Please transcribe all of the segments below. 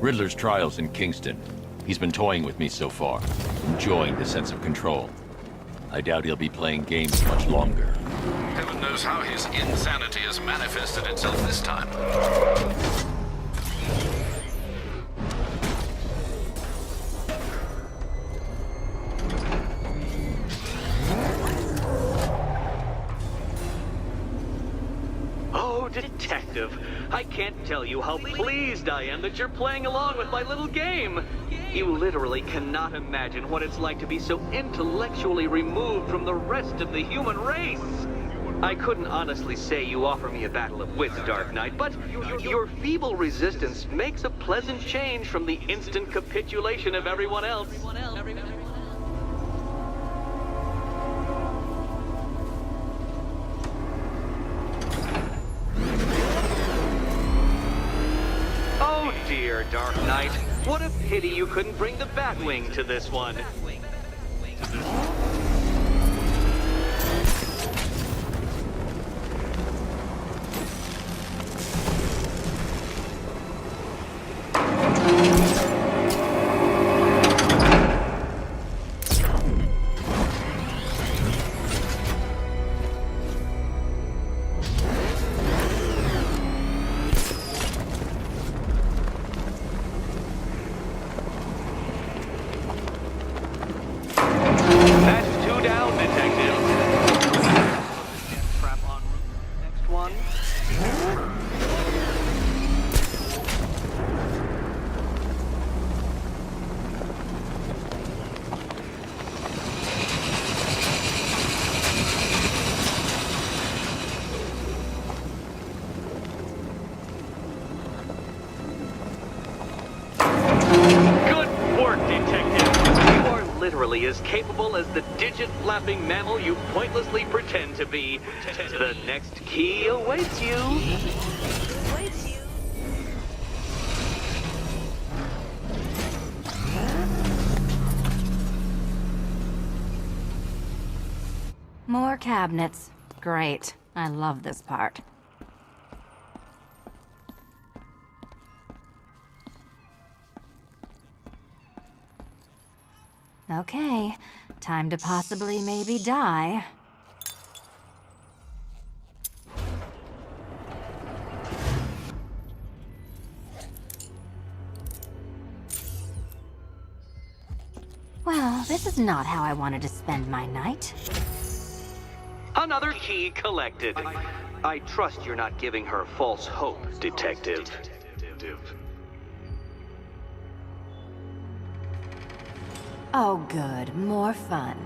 Riddler's trial's in Kingston. He's been toying with me so far, enjoying the sense of control. I doubt he'll be playing games much longer. Heaven knows how his insanity has manifested itself this time. Oh, Detective, I can't tell you how pleased I am that you're playing along with my little game. You literally cannot imagine what it's like to be so intellectually removed from the rest of the human race. I couldn't honestly say you offer me a battle of wits, Dark Knight, but your feeble resistance makes a pleasant change from the instant capitulation of everyone else. Oh dear, Dark Knight. What a pity you couldn't bring the Batwing to this one. Literally as capable as the digit-flapping mammal you pointlessly pretend to be. The next key awaits you. More cabinets. Great. I love this part. Okay, time to possibly maybe die. Well, this is not how I wanted to spend my night. Another key collected. I trust you're not giving her false hope, Detective. Oh good, more fun.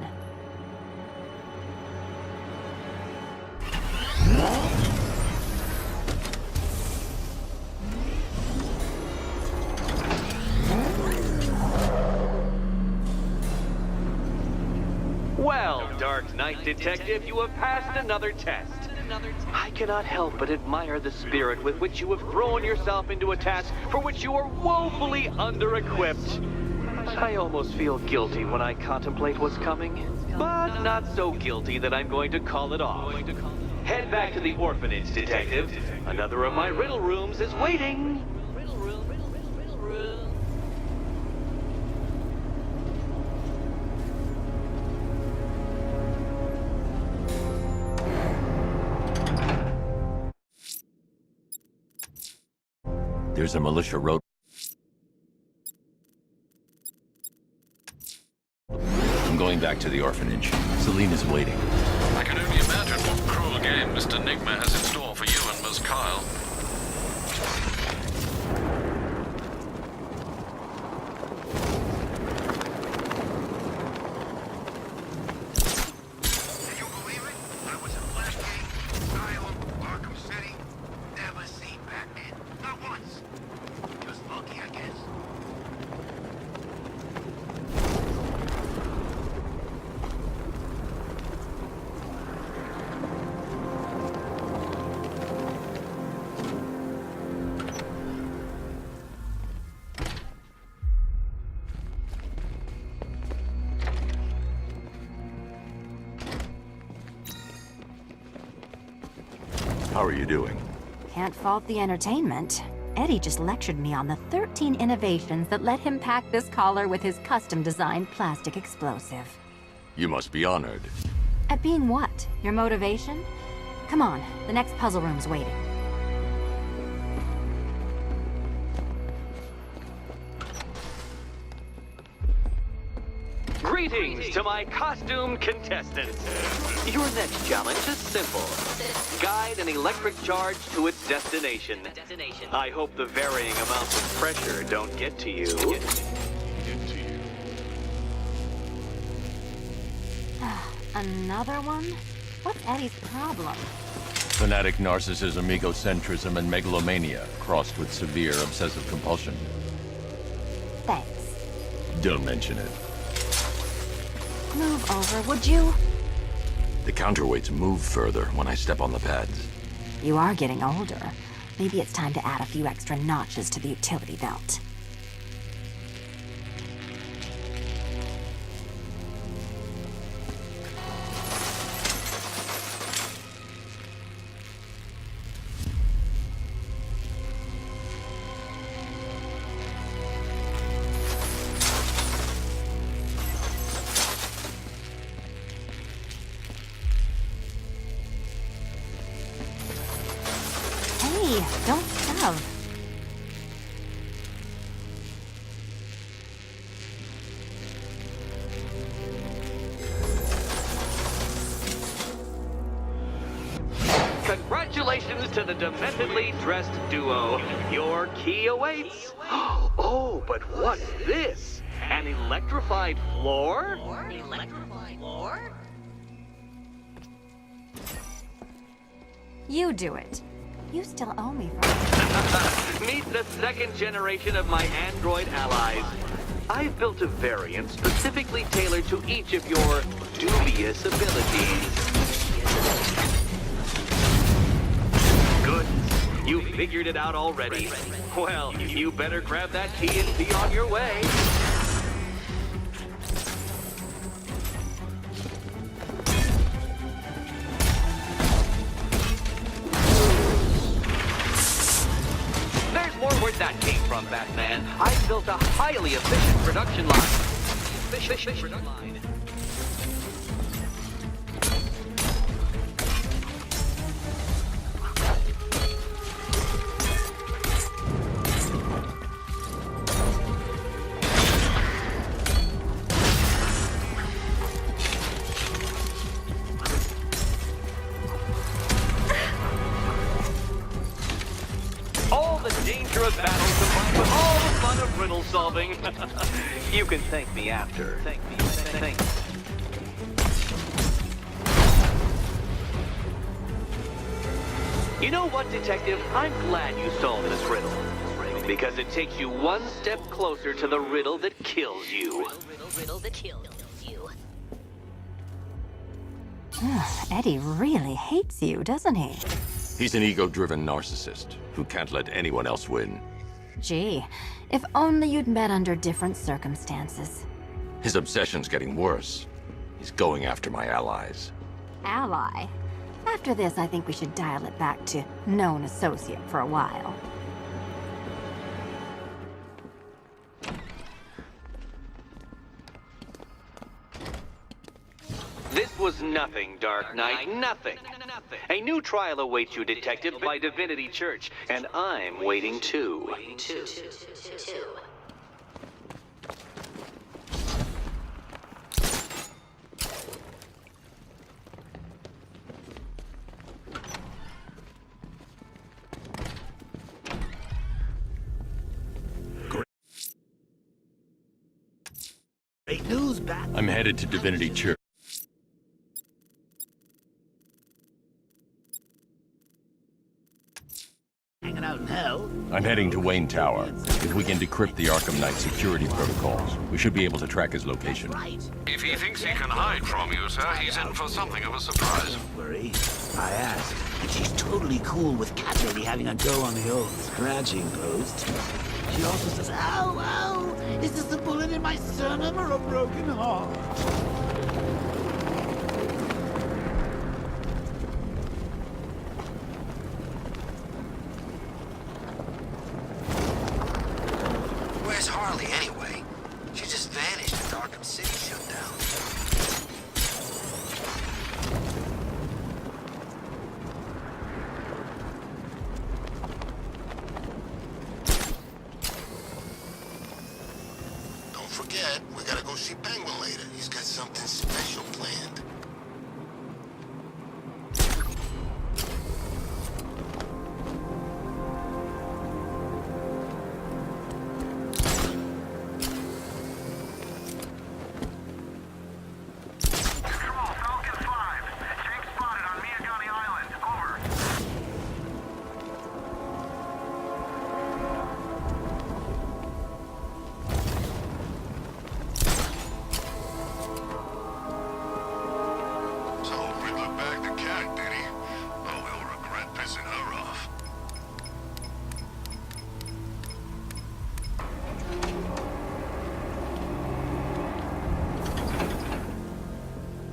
Well, Dark Knight Detective, you have passed another test. I cannot help but admire the spirit with which you have thrown yourself into a task for which you are woefully under-equipped. I almost feel guilty when I contemplate what's coming, but not so guilty that I'm going to call it off. Head back to the orphanage, Detective. Another of my riddle rooms is waiting. There's a militia road. I'm going back to the orphanage. Selena's waiting. I can only imagine what cruel game Mr. Nigma has in store for you and Ms. Kyle. Can you believe it? I was in Blackgate, Asylum, Arkham City. Never seen Batman. Not once. Just lucky, I guess. How are you doing? Can't fault the entertainment. Eddie just lectured me on the 13 innovations that let him pack this collar with his custom-designed plastic explosive. You must be honored. At being what? Your motivation? Come on, the next puzzle room's waiting. Greetings to my costumed contestants. Your next challenge is simple. Guide an electric charge to its destination. I hope the varying amounts of pressure don't get to you. Another one? What's Eddie's problem? Fanatic narcissism, egocentrism, and megalomania, crossed with severe obsessive compulsion. Thanks. Don't mention it. Move over, would you? The counterweights move further when I step on the pads. You are getting older. Maybe it's time to add a few extra notches to the utility belt. Hey, don't shove. Congratulations to the dementedly dressed duo. Your key awaits. Oh, but what's this? An electrified floor? You do it. You still owe me for Meet the second generation of my android allies. I've built a variant specifically tailored to each of your dubious abilities. Good. You figured it out already. Well, you better grab that key and be on your way. There's more where that came from, Batman. I built a highly efficient production line. Efficient production line. All the danger of battle combined with all the fun of riddle solving. You can thank me after. Thank me. Thank me. You know what, Detective? I'm glad you solved this riddle. Because it takes you one step closer to the riddle that kills you. Eddie really hates you, doesn't he? He's an ego-driven narcissist who can't let anyone else win. Gee, if only you'd met under different circumstances. His obsession's getting worse. He's going after my allies. Ally? After this, I think we should dial it back to known associate for a while. This was nothing, Dark Knight, nothing. A new trial awaits you, Detective, by Divinity Church, and I'm waiting too. Great news, Bat. I'm headed to Divinity Church. Hanging out in hell. I'm heading to Wayne Tower. If we can decrypt the Arkham Knight security protocols, we should be able to track his location. Right. If he thinks he can hide from you, sir, he's in for something of a surprise. Don't worry. I asked, and she's totally cool with Cat Lady having a go on the old scratching post. She also says, ow, ow, is this a bullet in my sternum or a broken heart?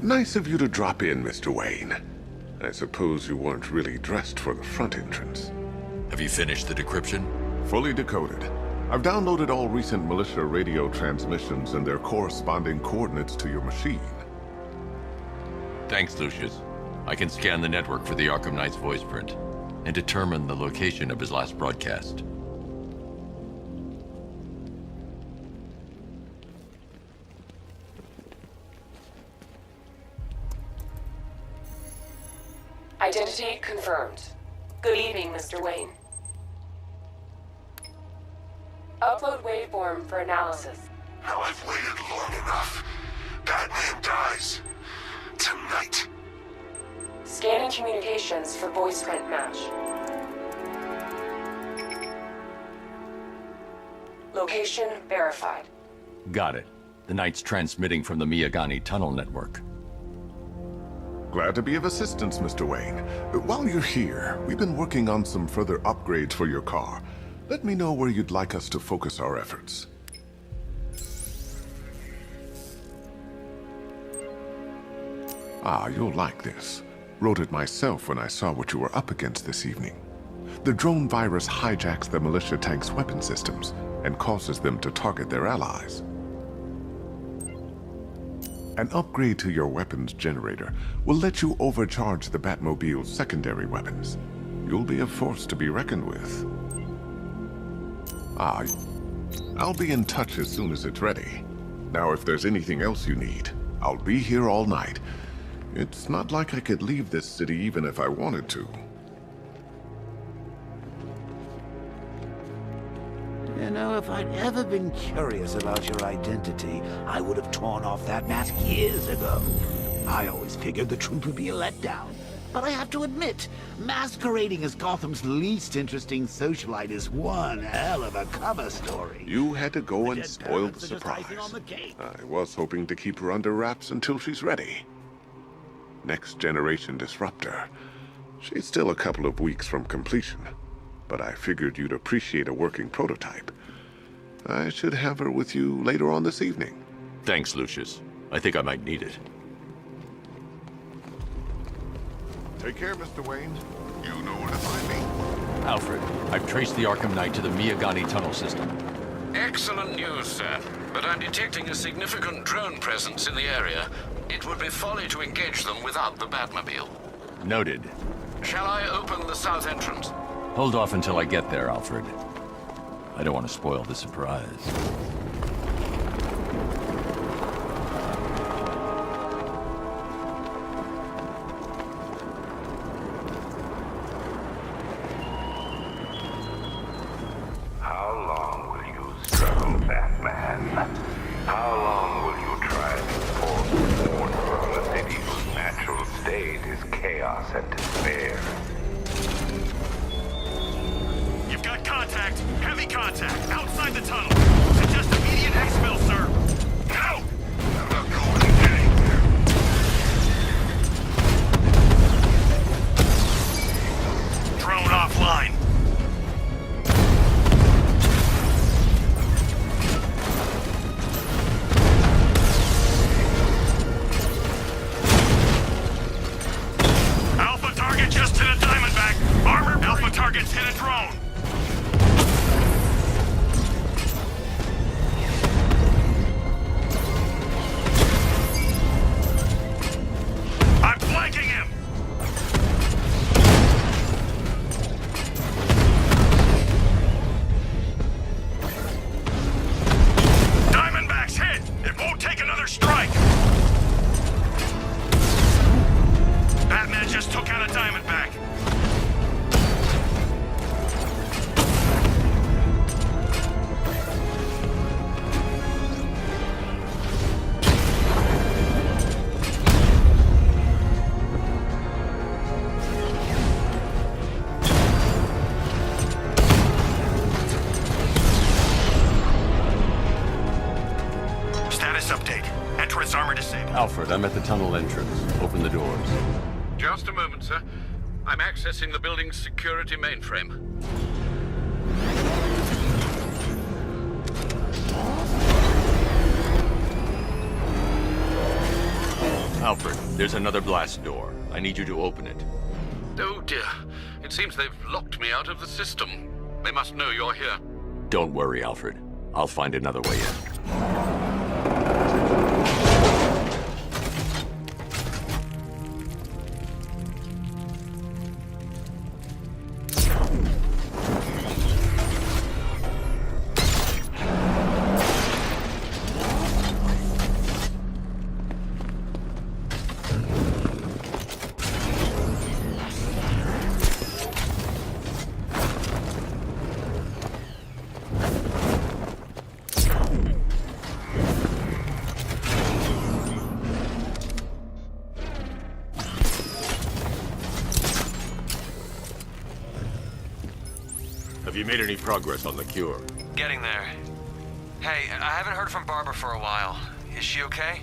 Nice of you to drop in, Mr. Wayne. I suppose you weren't really dressed for the front entrance. Have you finished the decryption? Fully decoded. I've downloaded all recent militia radio transmissions and their corresponding coordinates to your machine. Thanks, Lucius. I can scan the network for the Arkham Knight's voice print and determine the location of his last broadcast. Identity confirmed. Good evening, Mr. Wayne. Upload waveform for analysis. Now I've waited long enough. Batman dies. Tonight. Scanning communications for voice print match. Location verified. Got it. The Knight's transmitting from the Miyagani tunnel network. Glad to be of assistance, Mr. Wayne. While you're here, we've been working on some further upgrades for your car. Let me know where you'd like us to focus our efforts. Ah, you'll like this. Wrote it myself when I saw what you were up against this evening. The drone virus hijacks the militia tank's weapon systems and causes them to target their allies. An upgrade to your weapons generator will let you overcharge the Batmobile's secondary weapons. You'll be a force to be reckoned with. Ah, I'll be in touch as soon as it's ready. Now, if there's anything else you need, I'll be here all night. It's not like I could leave this city even if I wanted to. You know, if I'd ever been curious about your identity, I would have torn off that mask years ago. I always figured the truth would be a letdown. But I have to admit, masquerading as Gotham's least interesting socialite is one hell of a cover story. You had to go and Dead spoil the parents are just surprise. icing on the cake. I was hoping to keep her under wraps until she's ready. Next generation disruptor. She's still a couple of weeks from completion, but I figured you'd appreciate a working prototype. I should have her with you later on this evening. Thanks, Lucius. I think I might need it. Take care, Mr. Wayne. You know where to find me. Alfred, I've traced the Arkham Knight to the Miyagani tunnel system. Excellent news, sir. But I'm detecting a significant drone presence in the area. It would be folly to engage them without the Batmobile. Noted. Shall I open the south entrance? Hold off until I get there, Alfred. I don't want to spoil the surprise. How long will you struggle, Batman? How long will you try to force order from a city whose natural state is chaos and despair? You've got contact. Heavy contact. Outside the tunnel. Suggest immediate exfil, sir. No! I'm not going anywhere. Drone offline. Alpha target just hit a Diamondback. Armor. Alpha target's hit a drone. I'm flanking him! Diamondback's hit! It won't take another strike! Batman just took out a Diamondback. Status update. Entrance armor disabled. Alfred, I'm at the tunnel entrance. Open the doors. Just a moment, sir. I'm accessing the building's security mainframe. Alfred, there's another blast door. I need you to open it. Oh dear. It seems they've locked me out of the system. They must know you're here. Don't worry, Alfred. I'll find another way in. Have you made any progress on the cure? Getting there. Hey, I haven't heard from Barbara for a while. Is she okay?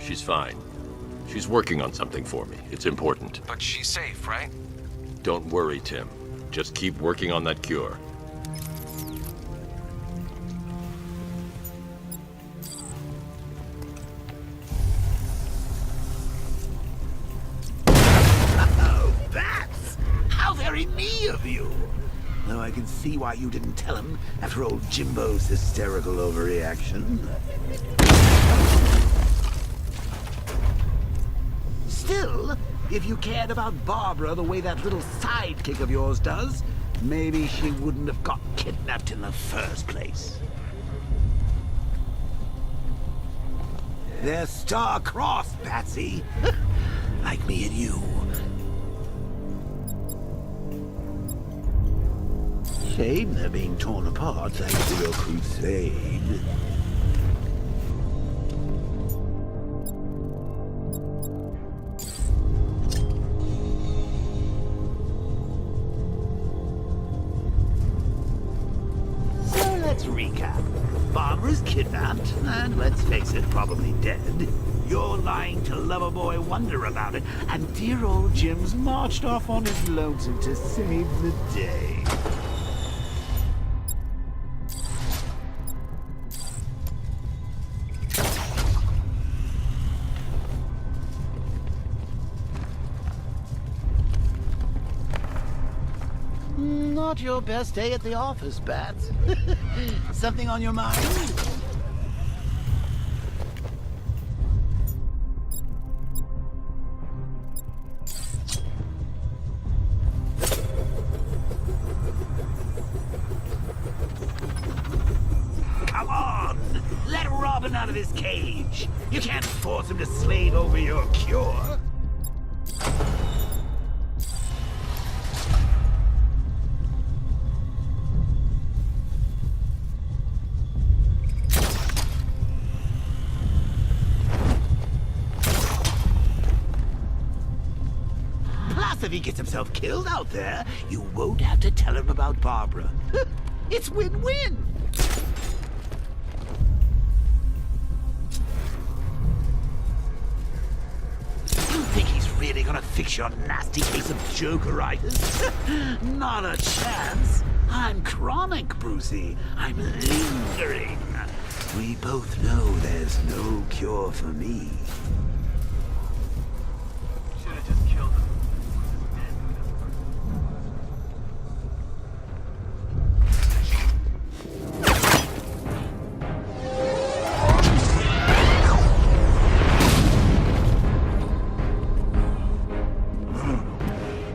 She's fine. She's working on something for me. It's important. But she's safe, right? Don't worry, Tim. Just keep working on that cure. Oh, bats! How very me of you! Though I can see why you didn't tell him after old Jimbo's hysterical overreaction. Still, if you cared about Barbara the way that little sidekick of yours does, maybe she wouldn't have got kidnapped in the first place. They're star-crossed, Patsy. Like me and you. Shame they're being torn apart thanks to your crusade. So let's recap. Barbara's kidnapped, and let's face it, probably dead. You're lying to Loverboy Wonder about it, and dear old Jim's marched off on his lonesome to save the day. Not your best day at the office, Bats. Something on your mind? Come on! Let Robin out of his cage! You can't force him to slave over your cure! If he gets himself killed out there, you won't have to tell him about Barbara. It's win-win! You think he's really gonna fix your nasty case of Jokeritis? Not a chance. I'm chronic, Brucey. I'm lingering. We both know there's no cure for me. Should've just killed him.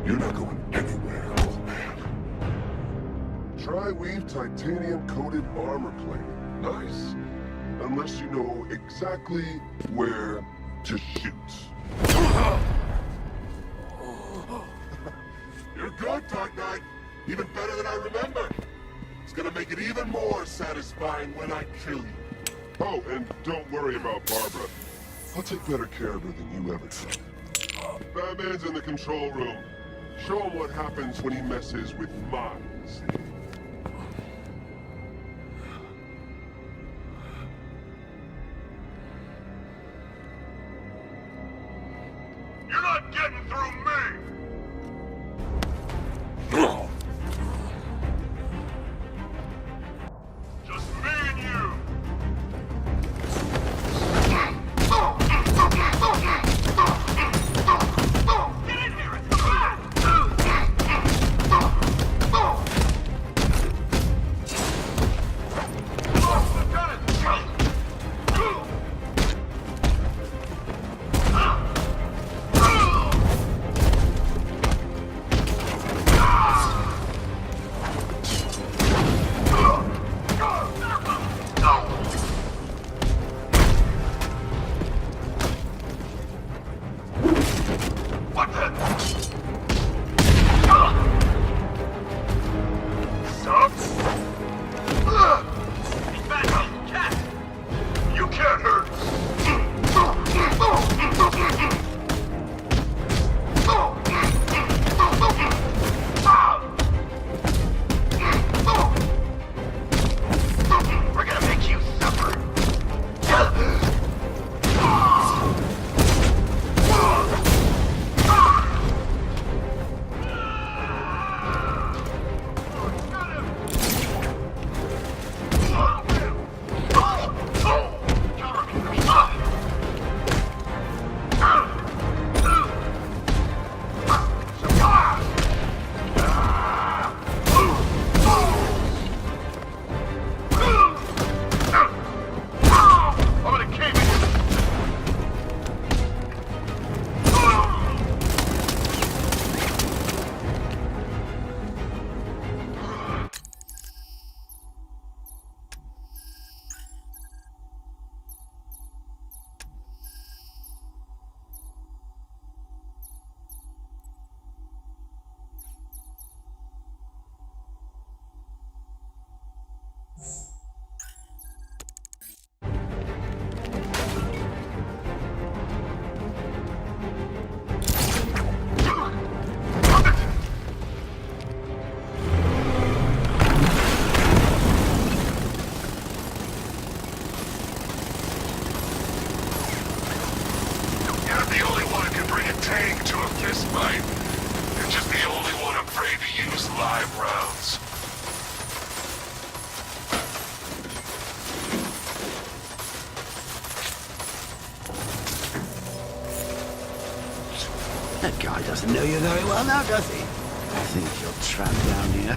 You're not going anywhere, old man. Tri-weave titanium-coated armor plate. Nice. Unless you know exactly where to shoot. You're good, Dark Knight. Even better than I remember. It's gonna make it even more satisfying when I kill you. Oh, and don't worry about Barbara. I'll take better care of her than you ever did. Batman's in the control room. Show him what happens when he messes with minds. You're not getting through me! Just me and you! doesn't know you very well now, does he? I think you're trapped down here.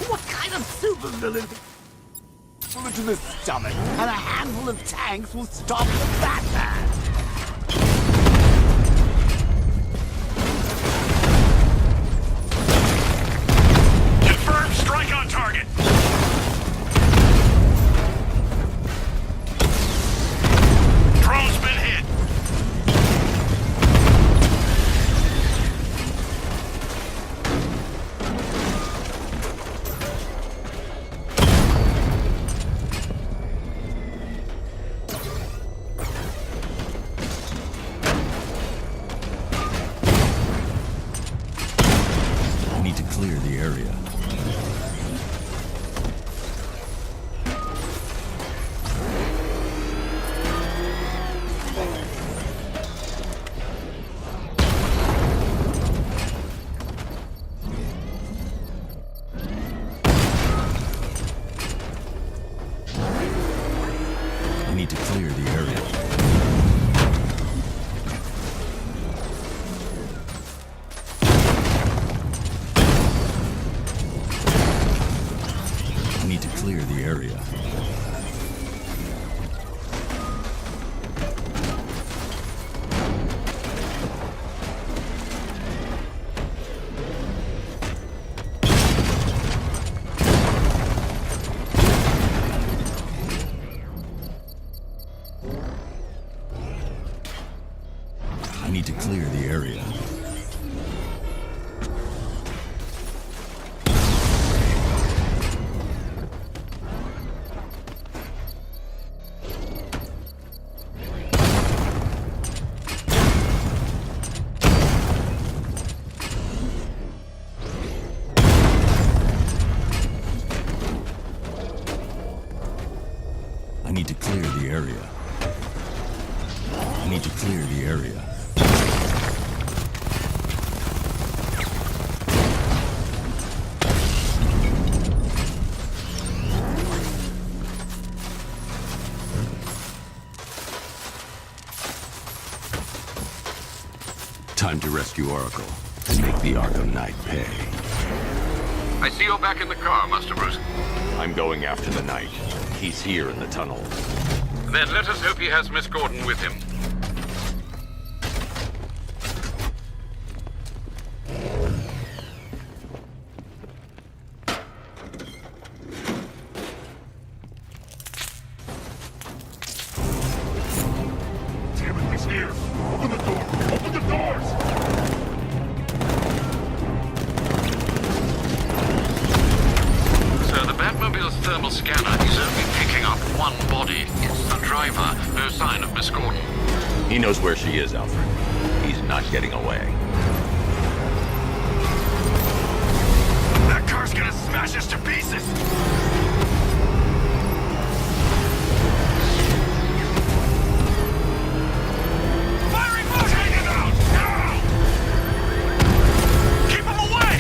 What kind of supervillain? Bullet to the stomach, and a handful of tanks will stop the Batman! Confirm strike on target. Drone's been hit. I need to clear the area. I need to clear the area. I need to clear the area. I need to clear the area. I need to clear the area. I need to clear the area. Time to rescue Oracle and make the Arkham Knight pay. I see you're back in the car, Master Bruce. I'm going after the Knight. He's here in the tunnel. Then let us hope he has Miss Gordon with him. Damn it, he's here. Open the door. Open the doors. Sir, the Batmobile's thermal scanner is only picking up one body. It's the driver. No sign of Miss Gordon. He knows where she is, Alfred. He's not getting away. That car's gonna smash us to pieces. Firing motion! Take him out! Now! Keep him away!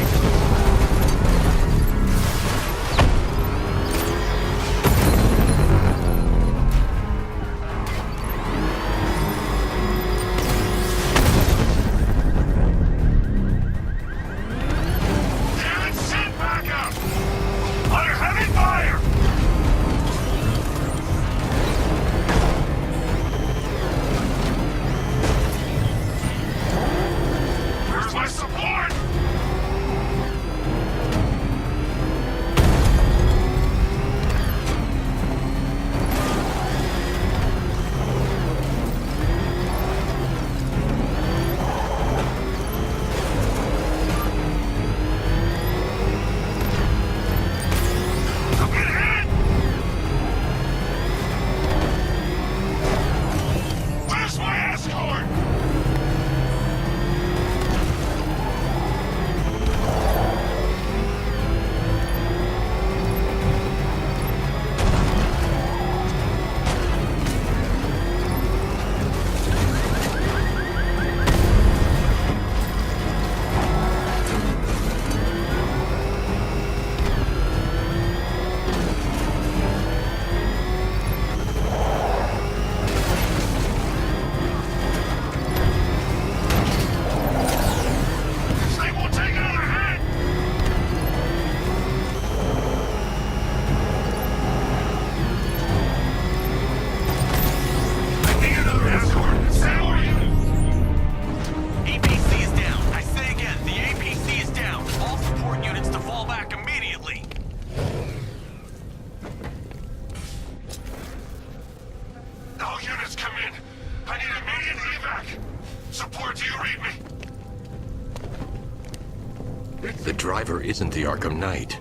The driver isn't the Arkham Knight,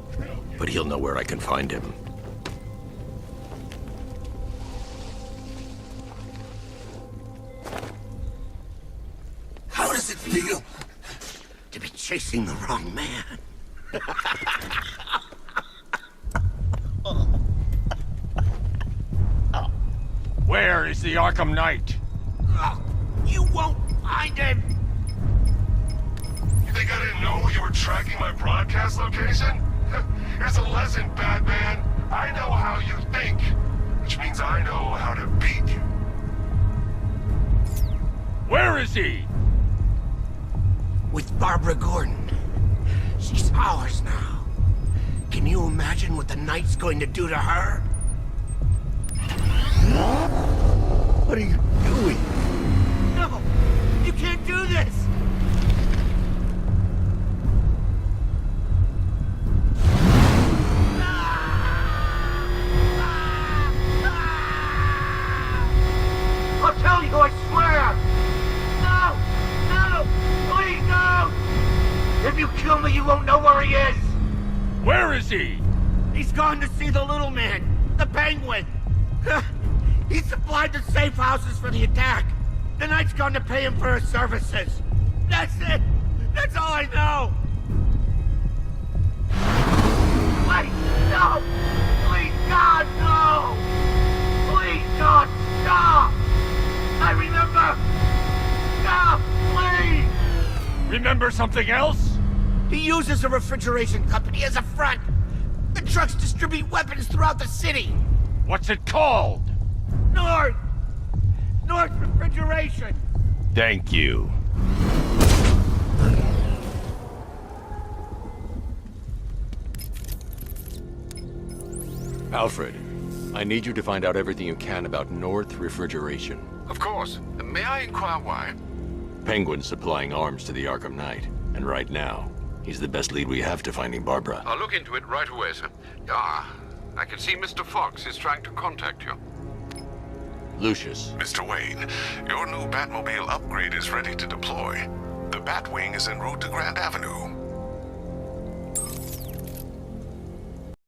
but he'll know where I can find him. How does it feel to be chasing the wrong man? Where is the Arkham Knight? You won't find him! You think I didn't know you were tracking my broadcast location? Here's a lesson, Batman. I know how you think, which means I know how to beat you. Where is he? With Barbara Gordon. She's ours now. Can you imagine what the Knight's going to do to her? What are you doing? No! You can't do this! I'll tell you, I swear! No! No! Please, no! If you kill me, you won't know where he is! Where is he? He's gone to see the little man, the Penguin. He supplied the safe houses for the attack. The Knight's gone to pay him for his services. That's it! That's all I know! Wait! No! Please, God, no! Please, God, stop! I remember! Stop, please! Remember something else? He uses a refrigeration company as a front. The trucks distribute weapons throughout the city. What's it called? North Refrigeration. Thank you. Alfred, I need you to find out everything you can about North Refrigeration. Of course. May I inquire why? Penguin's supplying arms to the Arkham Knight, and right now, he's the best lead we have to finding Barbara. I'll look into it right away, sir. Ah, I can see Mr. Fox is trying to contact you. Lucius. Mr. Wayne, your new Batmobile upgrade is ready to deploy. The Batwing is en route to Grand Avenue.